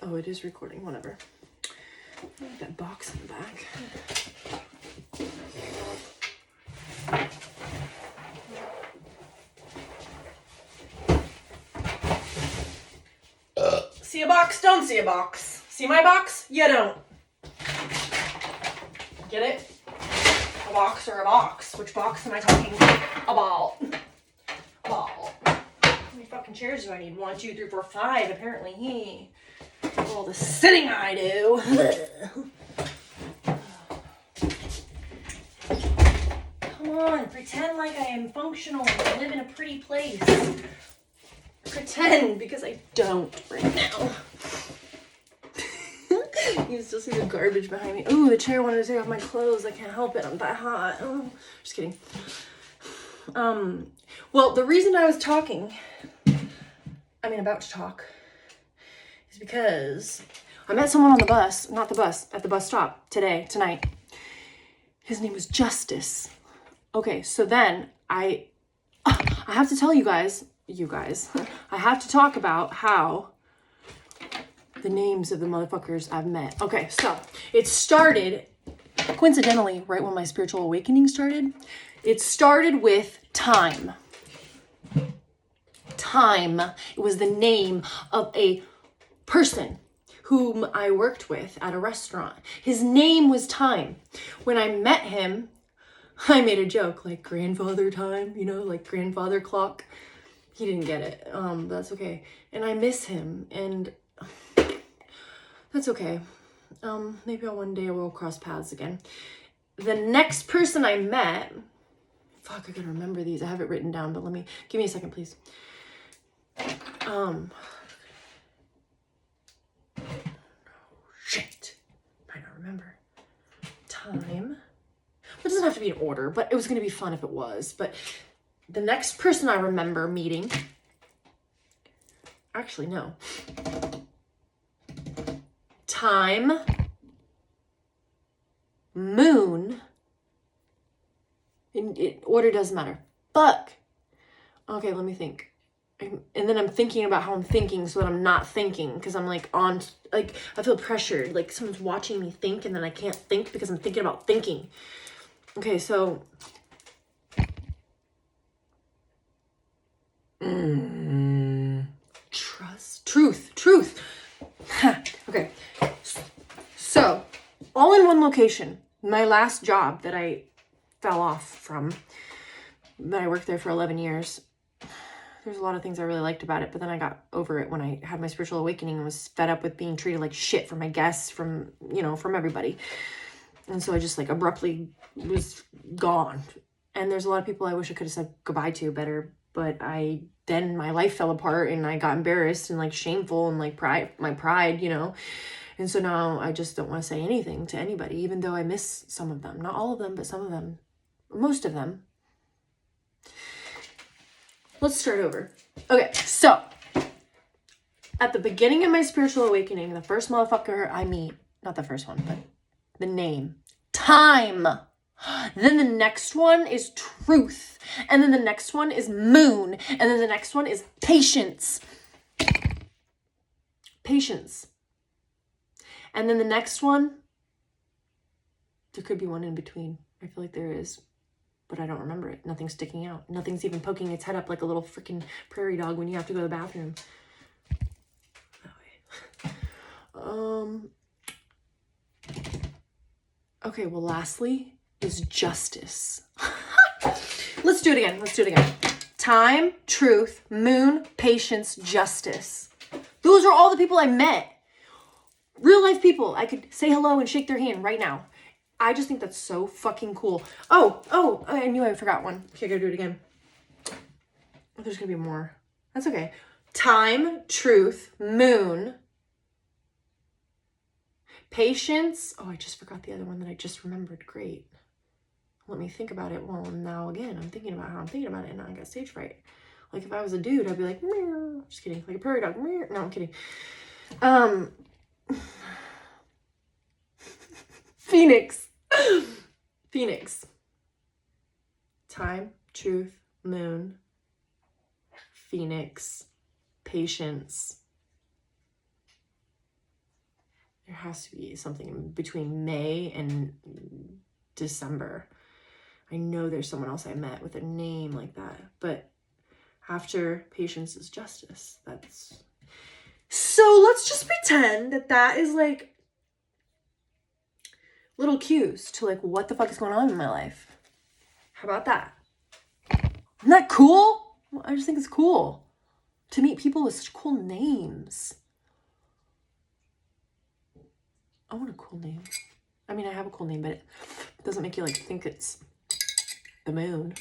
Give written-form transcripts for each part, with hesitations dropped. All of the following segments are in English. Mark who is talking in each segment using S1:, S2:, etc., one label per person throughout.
S1: Oh, it is recording, whatever. Look at that box in the back. See a box, don't see a box. See my box? You don't. Get it? A box or a box? Which box am I talking about? A ball. How many fucking chairs do I need? 1, 2, 3, 4, 5. Apparently, all the sitting I do. Come on, pretend like I am functional and I live in a pretty place. Pretend, because I don't right now. You can still see the garbage behind me. Ooh, the chair wanted to take off my clothes. I can't help it. I'm that hot. Oh, just kidding. Well, the reason I was about to talk, is because I met someone on the bus, at the bus stop tonight. His name was Justice. Okay, so then I have to tell you guys, I have to talk about how the names of the motherfuckers I've met. Okay, so it started, coincidentally, right when my spiritual awakening started. It started with Time. Time. It was the name of a person whom I worked with at a restaurant. His name was Time. When I met him, I made a joke, like grandfather time, like grandfather clock. He didn't get it. That's okay. And I miss him, and that's okay. Maybe one day we'll cross paths again. The next person I met, fuck, I gotta remember these. I have it written down, but give me a second, please. Shit. Might not remember. Time. It doesn't have to be in order, but it was gonna be fun if it was. But the next person I remember meeting, actually, no. Time, Moon, order doesn't matter. Fuck. Okay, let me think. And then I'm thinking about how I'm thinking so that I'm not thinking, because I'm I feel pressured, like someone's watching me think, and then I can't think because I'm thinking about thinking. Okay, so truth. Okay, so all in one location. My last job that I fell off from, that I worked there for 11 years. There's a lot of things I really liked about it, but then I got over it when I had my spiritual awakening and was fed up with being treated like shit from my guests, from everybody. And so I just abruptly was gone. And there's a lot of people I wish I could have said goodbye to better, but then my life fell apart and I got embarrassed and shameful and my pride, And so now I just don't want to say anything to anybody, even though I miss some of them. Not all of them, but some of them. Most of them. Let's start over. Okay, so at the beginning of my spiritual awakening, the first motherfucker I meet, not the first one, but the name, Time. Then the next one is Truth. And then the next one is Moon. And then the next one is Patience. And then the next one, there could be one in between. I feel like there is, but I don't remember it. Nothing's sticking out. Nothing's even poking its head up like a little freaking prairie dog when you have to go to the bathroom. That way. Okay, well, lastly is Justice. Let's do it again. Time, Truth, Moon, Patience, Justice. Those are all the people I met. Real life people. I could say hello and shake their hand right now. I just think that's so fucking cool. Oh, I knew I forgot one. Okay, I gotta do it again. Oh, there's gonna be more. That's okay. Time, Truth, Moon, Patience. Oh, I just forgot the other one that I just remembered. Great. Let me think about it. Well, now again, I'm thinking about how I'm thinking about it, and now I got stage fright. Like if I was a dude, I'd be like, meow. Just kidding. Like a prairie dog. Meow. No, I'm kidding. Phoenix. Time, Truth, Moon, Phoenix, Patience, There has to be something between May and December. I know there's someone else I met with a name like that, but after Patience is Justice, that's... So let's just pretend that that is like little cues to like what the fuck is going on in my life. How about that? Isn't that cool? I just think it's cool to meet people with such cool names. I want a cool name. I mean, I have a cool name, but it doesn't make you like think it's the moon.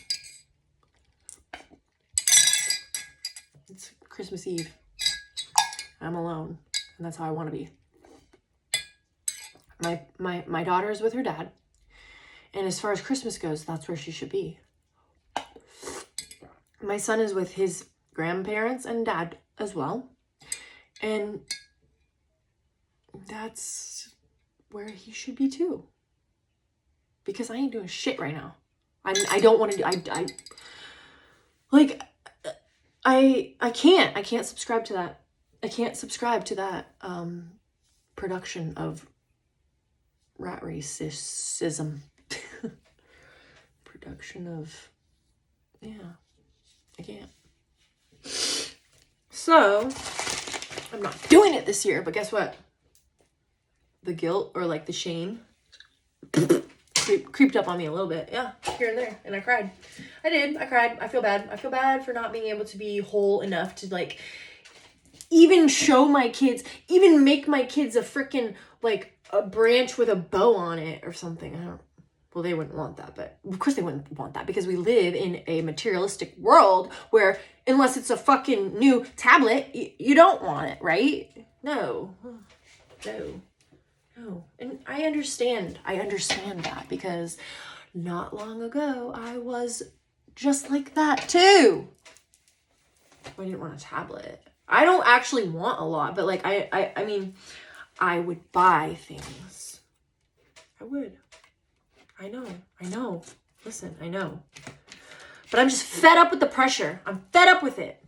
S1: It's Christmas Eve. I'm alone, and that's how I want to be. My daughter is with her dad, and as far as Christmas goes, that's where she should be. My son is with his grandparents and dad as well, and that's where he should be too. Because I ain't doing shit right now. I don't want to do. I can't subscribe to that. I can't subscribe to that production of rat racism. Production of, yeah, I can't. So, I'm not doing it this year, but guess what? The guilt or like the shame creeped up on me a little bit. Yeah, here and there. And I cried. I cried. I feel bad. I feel bad for not being able to be whole enough to like even show my kids, even make my kids a freaking like a branch with a bow on it or something. Well, they wouldn't want that, but of course they wouldn't want that because we live in a materialistic world where unless it's a fucking new tablet, you don't want it, right? No. And I understand that because not long ago I was just like that too. I didn't want a tablet. I don't actually want a lot, but like I mean, I would buy things. I would. I know. Listen, I know. But I'm just fed up with the pressure. I'm fed up with it.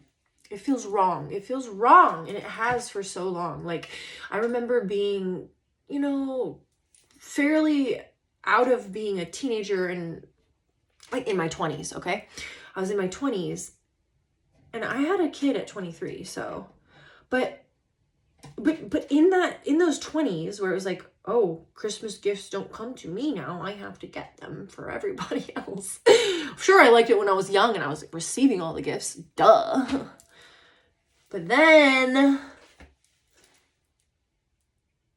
S1: It feels wrong. It feels wrong. And it has for so long. Like, I remember being, you know, fairly out of being a teenager and like in my 20s, okay? I was in my 20s and I had a kid at 23, so, but in those 20s where it was like, oh, Christmas gifts don't come to me now, I have to get them for everybody else. Sure, I liked it when I was young and I was receiving all the gifts, duh. But then,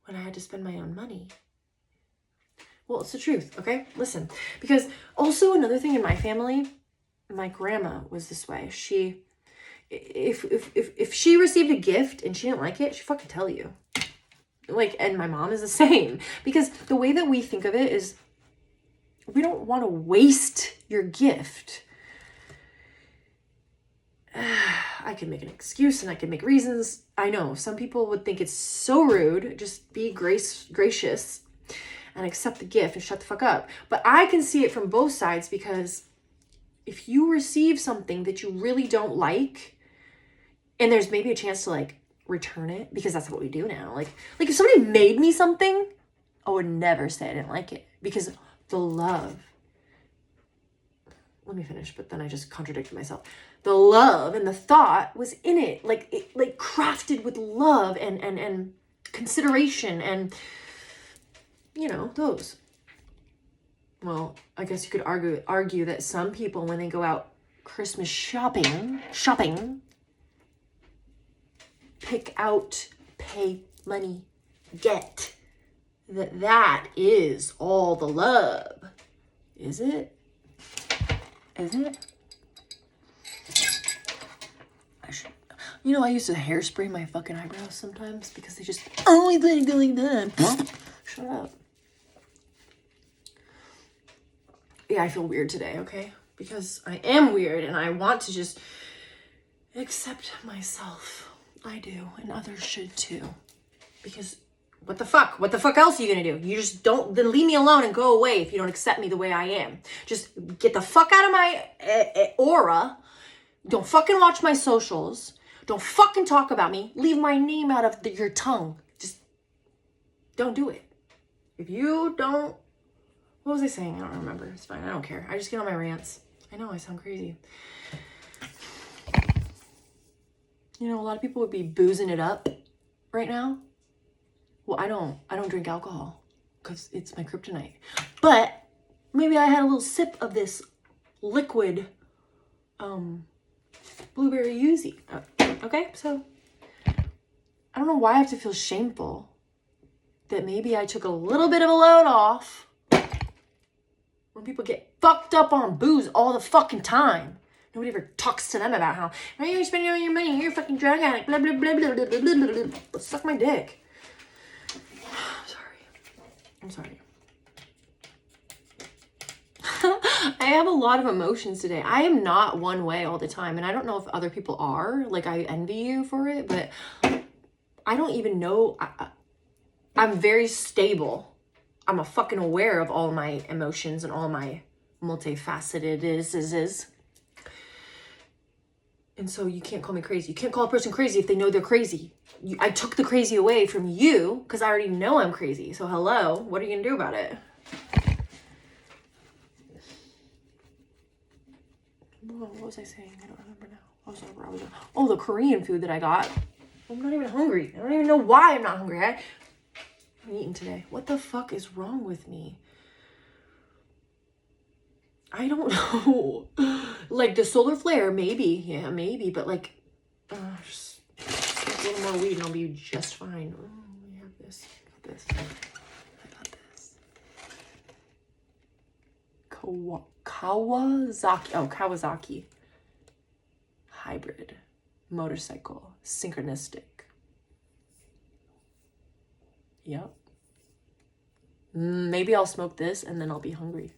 S1: when I had to spend my own money, well, it's the truth, okay? Listen, because also another thing in my family, my grandma was this way. She, if she received a gift and she didn't like it, she'd fucking tell you. Like, and my mom is the same. Because the way that we think of it is, we don't want to waste your gift. I can make an excuse and I can make reasons. I know some people would think it's so rude. Just be gracious and accept the gift and shut the fuck up. But I can see it from both sides because if you receive something that you really don't like, and there's maybe a chance to like return it, because that's what we do now. Like if somebody made me something, I would never say I didn't like it because the love. Let me finish, but then I just contradicted myself. The love and the thought was in it, like crafted with love and consideration and, you know, those. Well, I guess you could argue that some people, when they go out Christmas shopping, pick out, pay money, get. That is all the love. Is it? Is it? I should. You know, I used to hairspray my fucking eyebrows sometimes because they just only think like that. Shut up. Yeah, I feel weird today, okay? Because I am weird and I want to just accept myself. I do, and others should too. Because what the fuck? What the fuck else are you gonna do? You just don't, then leave me alone and go away if you don't accept me the way I am. Just get the fuck out of my aura. Don't fucking watch my socials. Don't fucking talk about me. Leave my name out of your tongue. Just don't do it. If you don't, what was I saying? I don't remember. It's fine. I don't care. I just get on my rants. I know I sound crazy. You know, a lot of people would be boozing it up right now. Well, I don't drink alcohol because it's my kryptonite. But maybe I had a little sip of this liquid blueberry yuzu. Okay, so I don't know why I have to feel shameful that maybe I took a little bit of a load off when people get fucked up on booze all the fucking time. Nobody ever talks to them about how, why are you spending all your money? You're a fucking drug addict. Blah, blah, blah, blah, blah, blah, blah, blah. Suck my dick. I'm sorry. I have a lot of emotions today. I am not one way all the time. And I don't know if other people are. Like, I envy you for it. But I don't even know. I'm very stable. I'm fucking aware of all my emotions and all my multifaceted is. And so you can't call me crazy. You can't call a person crazy if they know they're crazy. I took the crazy away from you because I already know I'm crazy. So hello, what are you going to do about it? What was I saying? I don't remember now. Oh, the Korean food that I got. I'm not even hungry. I don't even know why I'm not hungry. I'm eating today. What the fuck is wrong with me? I don't know. Like the solar flare, maybe. Yeah, maybe. But like, just a little more weed and I'll be just fine. Oh, we have this. I got this. Kawasaki. Oh, Kawasaki. Hybrid. Motorcycle. Synchronistic. Yep. Maybe I'll smoke this and then I'll be hungry.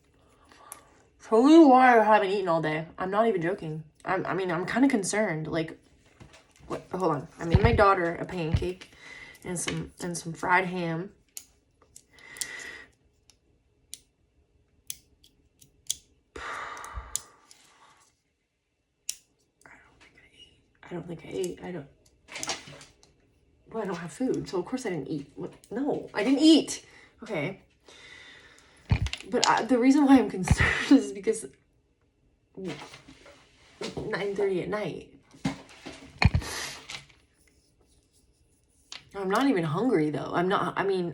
S1: Probably why I haven't eaten all day. I'm not even joking. I'm kind of concerned. Like, what? Hold on. I made my daughter a pancake and some fried ham. I don't think I ate. Well, I don't have food, so of course I didn't eat. What? No, I didn't eat. Okay. But the reason why I'm concerned is because 9:30 at night. I'm not even hungry though.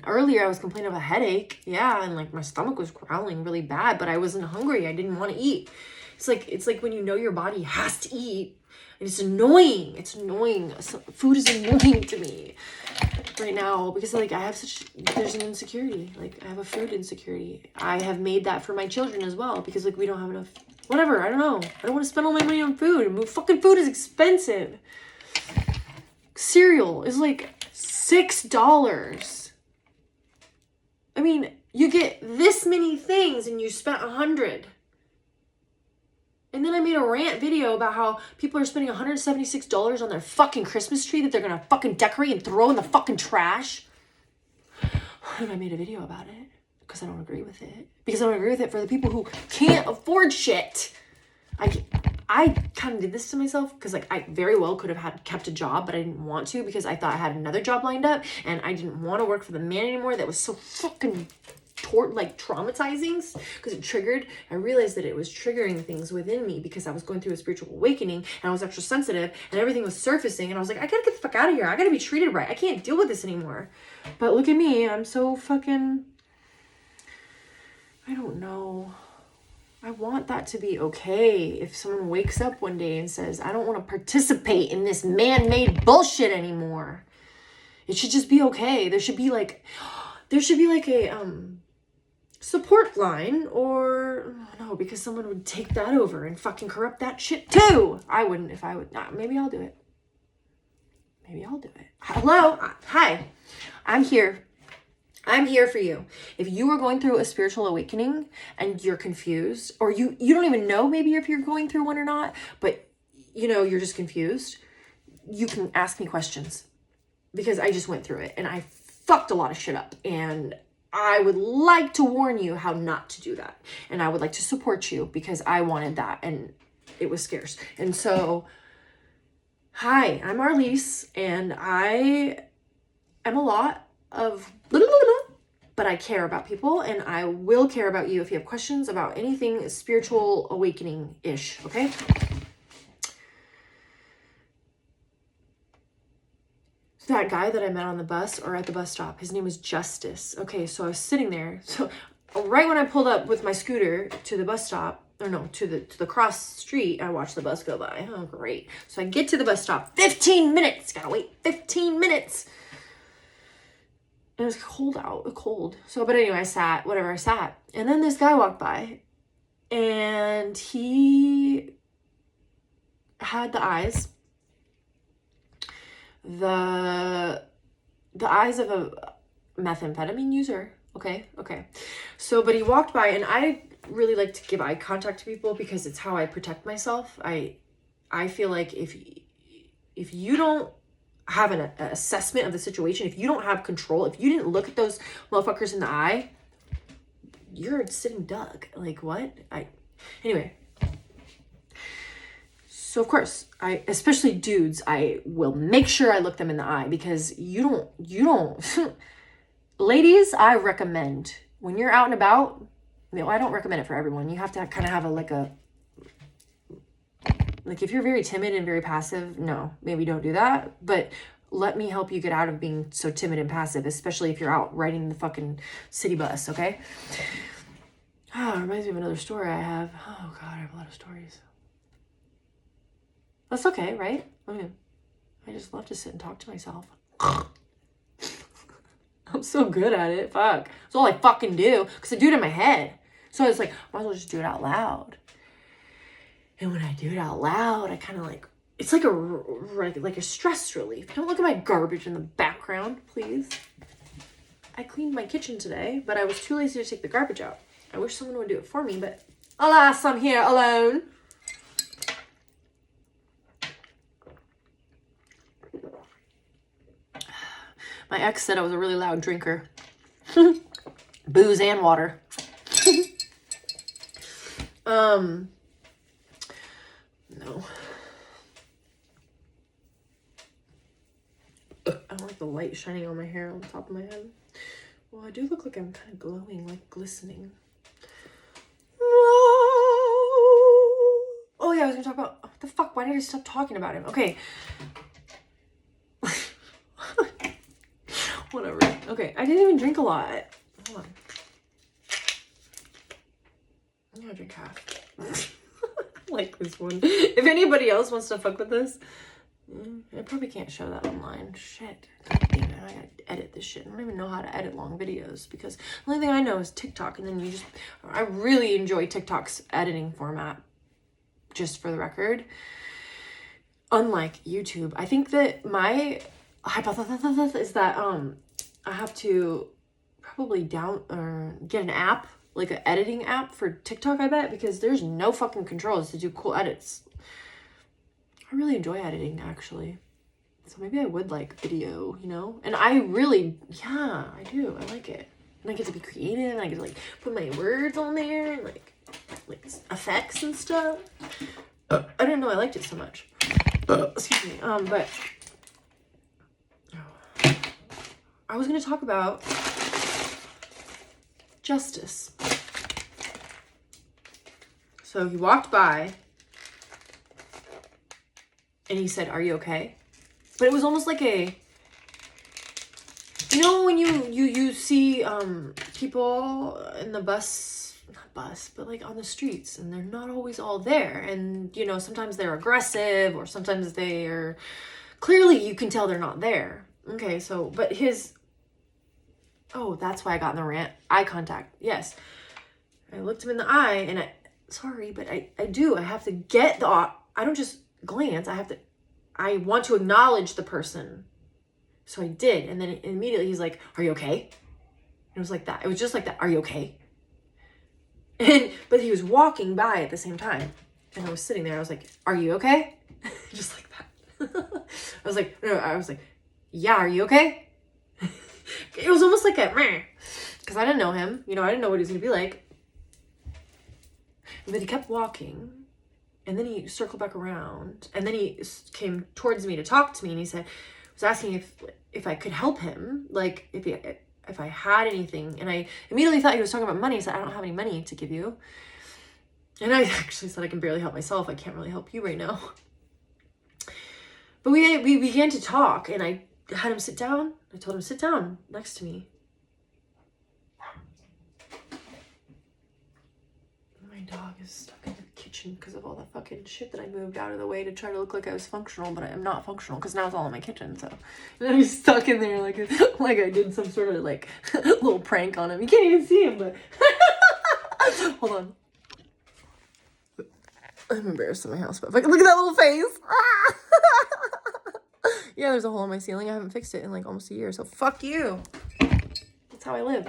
S1: Earlier I was complaining of a headache. Yeah, and like my stomach was growling really bad, but I wasn't hungry. I didn't want to eat. It's like when you know your body has to eat. And it's annoying. Food is annoying to me right now because like there's an insecurity. Like I have a food insecurity. I have made that for my children as well because like we don't have enough, whatever. I don't know. I don't want to spend all my money on food. Fucking food is expensive. Cereal is like $6. I mean, you get this many things and you spent $100. And then I made a rant video about how people are spending $176 on their fucking Christmas tree that they're gonna fucking decorate and throw in the fucking trash. And I made a video about it because I don't agree with it. Because I don't agree with it for the people who can't afford shit. I kind of did this to myself because like I very well could have kept a job, but I didn't want to because I thought I had another job lined up and I didn't want to work for the man anymore. That was so fucking traumatizing because I realized that it was triggering things within me because I was going through a spiritual awakening and I was extra sensitive and everything was surfacing and I was like, I gotta get the fuck out of here. I gotta be treated right. I can't deal with this anymore. But look at me. I'm so fucking, I don't know. I want that to be okay. If someone wakes up one day and says, I don't want to participate in this man-made bullshit anymore. It should just be okay. There should be like a support line or no, because someone would take that over and fucking corrupt that shit too. I wouldn't if I would. Nah, maybe I'll do it. Hello. Hi. I'm here. I'm here for you. If you are going through a spiritual awakening and you're confused, or you don't even know maybe if you're going through one or not, but you know, you're just confused, you can ask me questions because I just went through it and I fucked a lot of shit up and I would like to warn you how not to do that. And I would like to support you because I wanted that and it was scarce. And so, hi, I'm Arlise and I am a lot of but I care about people, and I will care about you if you have questions about anything spiritual awakening-ish, okay? That guy that I met on the bus or at the bus stop, his name was Justice. Okay, so I was sitting there. So right when I pulled up with my scooter to the bus stop, or no, to the cross street, I watched the bus go by. Oh, great. So I get to the bus stop, 15 minutes. Gotta wait 15 minutes. It was cold out, cold. So, but anyway, I sat. And then this guy walked by, and he had the eyes of a methamphetamine user. Okay. So, but he walked by, and I really like to give eye contact to people because it's how I protect myself. I feel like if you don't have an assessment of the situation, if you don't have control, if you didn't look at those motherfuckers in the eye, you're a sitting duck. Like, what? Anyway. So of course, especially dudes, I will make sure I look them in the eye, because you don't, ladies, I recommend when you're out and about, I don't recommend it for everyone. You have to kind of have like if you're very timid and very passive, no, maybe don't do that. But let me help you get out of being so timid and passive, especially if you're out riding the fucking city bus, okay? Oh, it reminds me of another story I have. Oh God, I have a lot of stories. That's okay, right? I just love to sit and talk to myself. I'm so good at it. Fuck. That's all I fucking do. Because I do it in my head. So it's like, might as well just do it out loud. And when I do it out loud, I kind of like, it's like a stress relief. Don't look at my garbage in the background, please. I cleaned my kitchen today, but I was too lazy to take the garbage out. I wish someone would do it for me, but alas, I'm here alone. My ex said I was a really loud drinker. Booze and water. No. I don't like the light shining on my hair on the top of my head. Well, I do look like I'm kind of glowing, like glistening. Oh yeah, I was gonna talk about, what the fuck, why did I stop talking about him? Okay. Whatever. Okay, I didn't even drink a lot. Hold on. I'm gonna drink half. I like this one. If anybody else wants to fuck with this, I probably can't show that online. Shit. God damn it, I gotta edit this shit. I don't even know how to edit long videos, because the only thing I know is TikTok, and then I really enjoy TikTok's editing format, just for the record. Unlike YouTube, I think that my hypothesis is that I have to probably get an app, like an editing app for TikTok, I bet, because there's no fucking controls to do cool edits. I really enjoy editing, actually. So maybe I would like video, And I really, yeah, I do. I like it. And I get to be creative, and I get to like put my words on there, and like effects and stuff. I didn't know I liked it so much. Excuse me. But I was going to talk about Justice. So he walked by and he said, "Are you okay?" But it was almost like when you see people in the not bus, but like on the streets, and they're not always all there. And, sometimes they're aggressive, or sometimes they are, clearly you can tell they're not there. Okay, so, but that's why I got in the rant. Eye contact. Yes. I looked him in the eye, and I have to get I don't just glance. I want to acknowledge the person. So I did. And then immediately he's like, "Are you okay?" And it was like that. It was just like that. "Are you okay?" But he was walking by at the same time. And I was sitting there. I was like, "Are you okay?" Just like that. I was like, "Yeah, are you okay?" It was almost like because I didn't know him. I didn't know what he was going to be like. But he kept walking. And then he circled back around. And then he came towards me to talk to me. And he was asking if I could help him. Like, I had anything. And I immediately thought he was talking about money. I said, I don't have any money to give you. And I actually said, I can barely help myself. I can't really help you right now. But we began to talk, and I had him sit down. I told him, sit down next to me. My dog is stuck in the kitchen because of all the fucking shit that I moved out of the way to try to look like I was functional, but I am not functional because now it's all in my kitchen. So and he's stuck in there like I did some sort of like little prank on him. You can't even see him, but hold on. I'm embarrassed in my house, but look at that little face. Yeah, there's a hole in my ceiling. I haven't fixed it in like almost a year, so fuck you. That's how I live.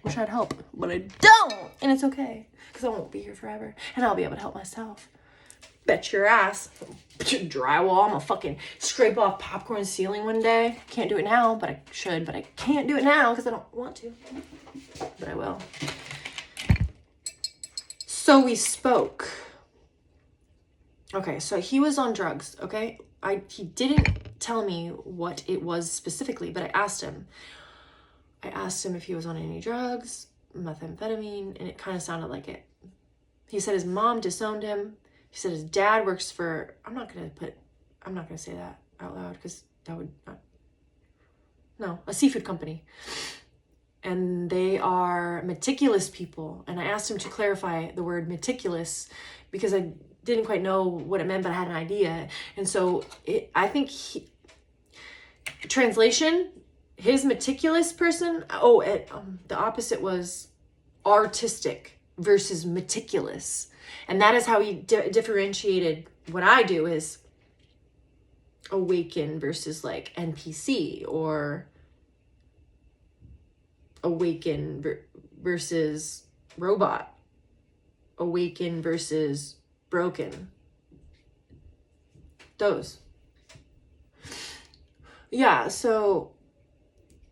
S1: Wish I'd help, but I don't, and it's okay because I won't be here forever, and I'll be able to help myself. Bet your ass. Drywall. I'm gonna fucking scrape off popcorn ceiling one day. Can't do it now, but I should. But I can't do it now because I don't want to. But I will. So we spoke. Okay, so he was on drugs. Okay, he didn't tell me what it was specifically, but I asked him. I asked him if he was on any drugs, methamphetamine, and it kind of sounded like it. He said his mom disowned him. He said his dad works for, I'm not going to say that out loud because that would not, no, a seafood company. And they are meticulous people. And I asked him to clarify the word meticulous because I didn't quite know what it meant, but I had an idea. And so I think translation, his meticulous person, the opposite was artistic versus meticulous. And that is how he differentiated what I do is awaken versus like NPC, or awaken versus robot, awaken versus broken. Those. Yeah, so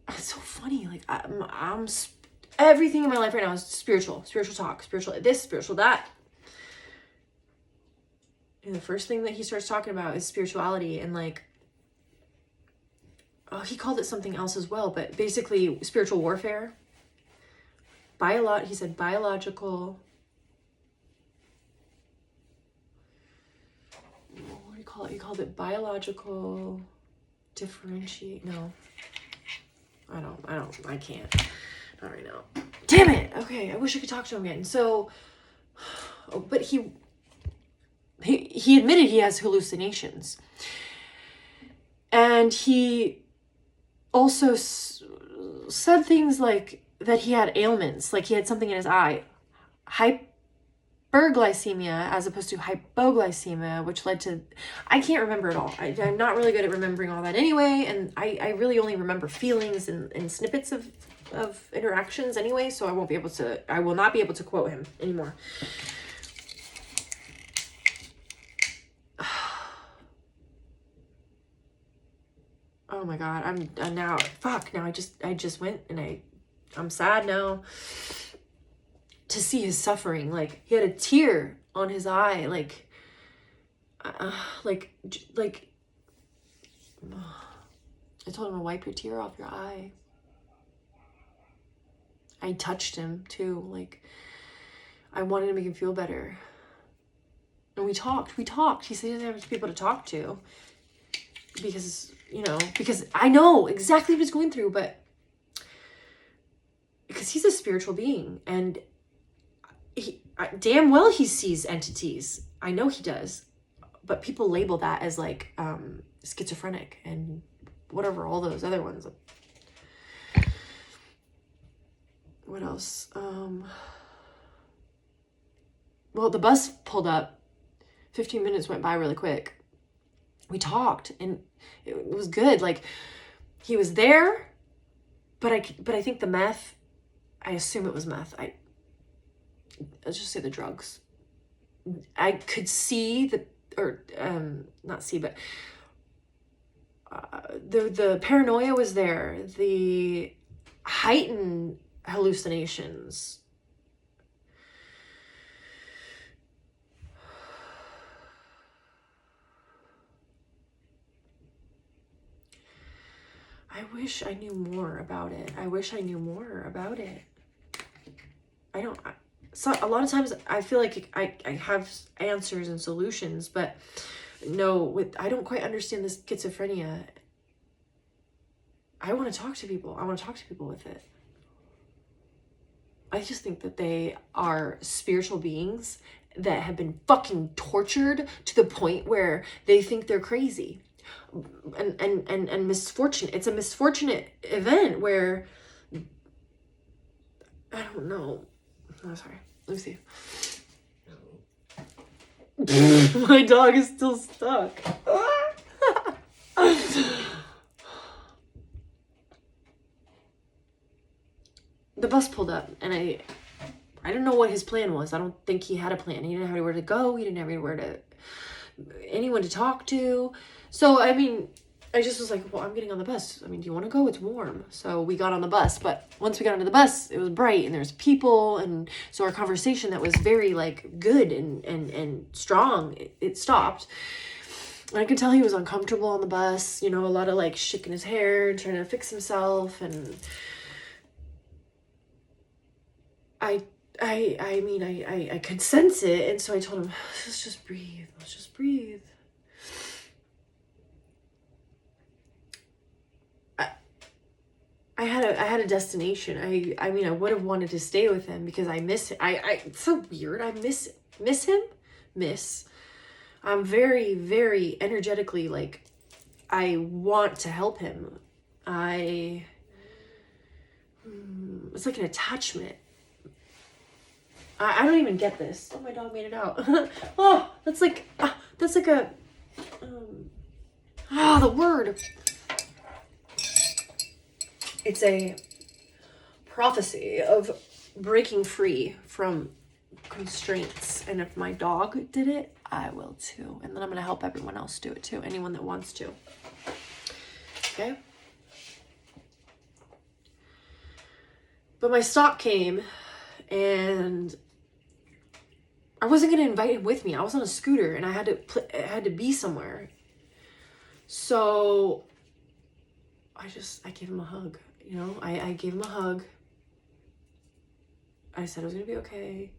S1: it's so funny. Like I'm everything in my life right now is spiritual talk, spiritual this, spiritual that. And the first thing that he starts talking about is spirituality, and like, he called it something else as well, but basically spiritual warfare. He said biological. What do you call it? He called it biological differentiate. No, I can't. Not right now. Damn it. Okay, I wish I could talk to him again. So, but he admitted he has hallucinations. And he also said things like that he had ailments, like he had something in his eye. Hyperglycemia as opposed to hypoglycemia, which led to, I can't remember it all. I'm not really good at remembering all that anyway, and I really only remember feelings and snippets of interactions anyway, so I will not be able to quote him anymore. Oh my God, I'm now, now I just went and I'm sad now to see his suffering. Like he had a tear on his eye, like I told him to wipe your tear off your eye. I touched him too, like I wanted to make him feel better. And we talked. He said he doesn't have people to talk to because I know exactly what he's going through, but because he's a spiritual being, and damn well he sees entities. I know he does, but people label that as like schizophrenic and whatever, all those other ones. What else? Well, the bus pulled up. 15 minutes went by really quick. We talked, and it was good. Like he was there, but I think the meth, I assume it was meth. Let's just say the drugs. I could see not see, but the paranoia was there. The heightened hallucinations. I wish I knew more about it. I wish I knew more about it. So a lot of times I feel like I have answers and solutions, but no, I don't quite understand this schizophrenia. I want to talk to people. I want to talk to people with it. I just think that they are spiritual beings that have been fucking tortured to the point where they think they're crazy. And misfortune. It's a misfortunate event where, I don't know. Oh, sorry. Let me see. My dog is still stuck. The bus pulled up, and I don't know what his plan was. I don't think he had a plan. He didn't have anywhere to go. He didn't have anyone to talk to. So, I mean, I just was like, well, I'm getting on the bus. I mean, do you want to go? It's warm. So we got on the bus. But once we got onto the bus, it was bright and there's people. And so our conversation that was very like good and strong, it stopped. And I could tell he was uncomfortable on the bus, you know, a lot of like shaking his hair, trying to fix himself. And I mean, I could sense it. And so I told him, let's just breathe. Let's just breathe. I had a destination. I mean, I would have wanted to stay with him because I miss him. It's so weird. I miss him. I'm very, very energetically, like, I want to help him. It's like an attachment. I don't even get this. Oh, my dog made it out. Oh, that's like a, the word. It's a prophecy of breaking free from constraints. And if my dog did it, I will too. And then I'm going to help everyone else do it too. Anyone that wants to. Okay? But my stop came and I wasn't going to invite him with me. I was on a scooter and I had to be somewhere. So I gave him a hug. You know, I gave him a hug. I said it was going to be okay.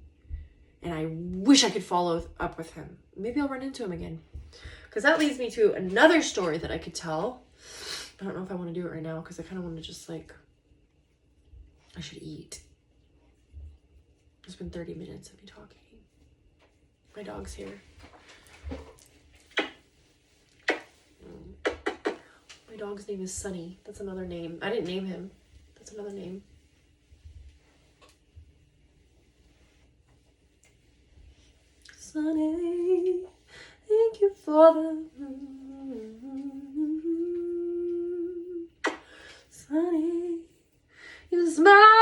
S1: And I wish I could follow up with him. Maybe I'll run into him again. Because that leads me to another story that I could tell. I don't know if I want to do it right now because I kind of want to just like, I should eat. It's been 30 minutes of me talking. My dog's here. My dog's name is Sunny. That's another name. I didn't name him. That's another name. Sunny, thank you for the Sunny, you smile